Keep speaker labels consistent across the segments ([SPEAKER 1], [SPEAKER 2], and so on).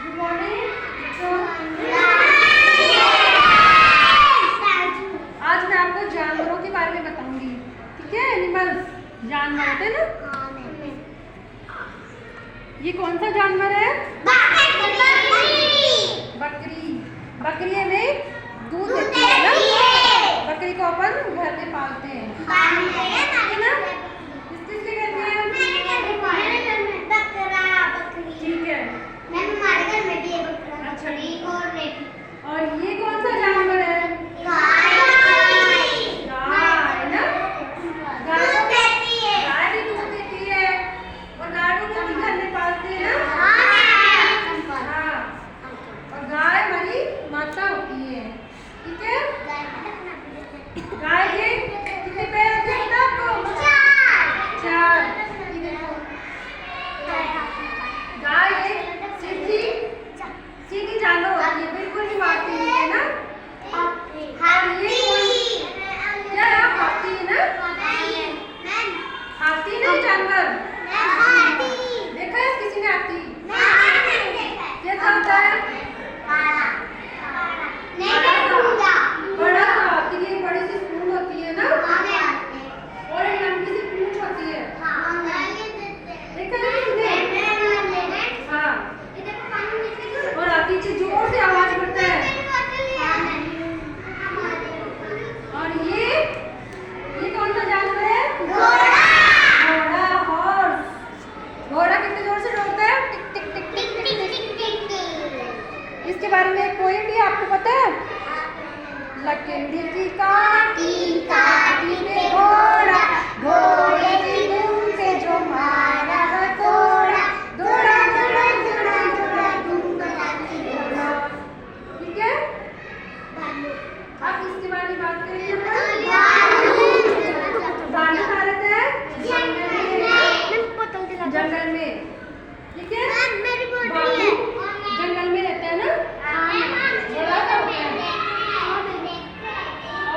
[SPEAKER 1] Good morning. आज मैं आपको जानवरों के बारे में बताऊंगी, ठीक है? एनिमल्स, जानवर होते हैं ना। ये कौन सा जानवर है? बकरी। बकरी हमें दूध देती है ना। बकरी को अपन घर में पालते हैं, है ना? किसके घर में है? ठीक है, अच्छा। और ये कौन सा जानवर है? गाय ना। गाय भी दूध देती है और गाय को भी घर में पालते हैं ना। हाँ, और गाय हमारी माता होती है, ठीक है? गाय के कितने पैर होते हैं आपको? 4। ये देखो, गाय एक सीधी जानवर होती है, बिल्कुल भी मारती नहीं है ना। और ये क्या खाती है ना? खाती नहीं जानवर। देखा है किसी ने हाथी? कैसा होता है? बड़ा सा हाथी की बड़ी सी सूंड होती है ना, और एक लंबी सी पूंछ होती है। देखा है किसी ने? हाँ, और हाथी से जोर से आवाज करता है। और ये कौन सा जानवर है? घोड़ा, हॉर्स। घोड़ा कितने जोर से दौड़ता है? टिक टिक टिक टिक टिक टिक। इसके बारे में एक पोएम भी आपको पता है? लकड़ी की काटी काटी पे घोड़ा, घोड़े की दुम से जो मारा हथौड़ा, दौड़ा दौड़ा दौड़ा दौड़ा दुम दौड़ाती घोड़ा। ठीक है? अब इसके बारे में बात करेंगे। भालू कहाँ रहता है? जंगल में, ठीक है? भालू जंगल में रहता है ना। बड़ा सा होता है।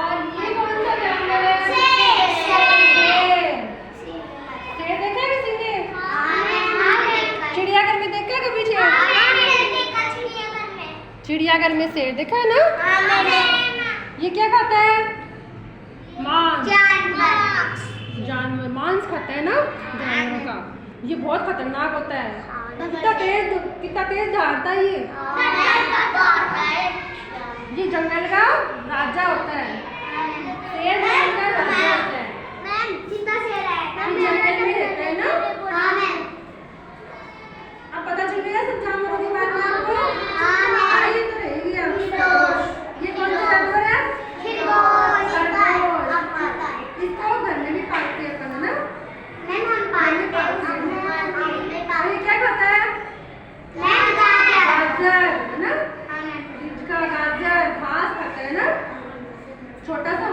[SPEAKER 1] और ये कौन सा जानवर है? शेर देखा है किसी ने? चिड़ियाघर में देखा है कभी शेर? चिड़ियाघर में शेर देखा है ना? ये क्या खाता है? मांस। जानवर मांस खाता है ना जानवरों का। ये बहुत खतरनाक होता है। कितना तेज दौड़ता है ये जंगल का राजा होता है। शेर जंगल का राजा होता है। ये जंगल में रहता है ना। अब पता चल गया सब जानवरों के बारे में आपको? आइए तो रहेगी अब। ये कौन सा जानवर है? इसको घर में भी पालते हैं अपन, है ना? और ये क्या खाता है? गाजर, है ना? इसका गाजर घास खाता है ना, छोटा सा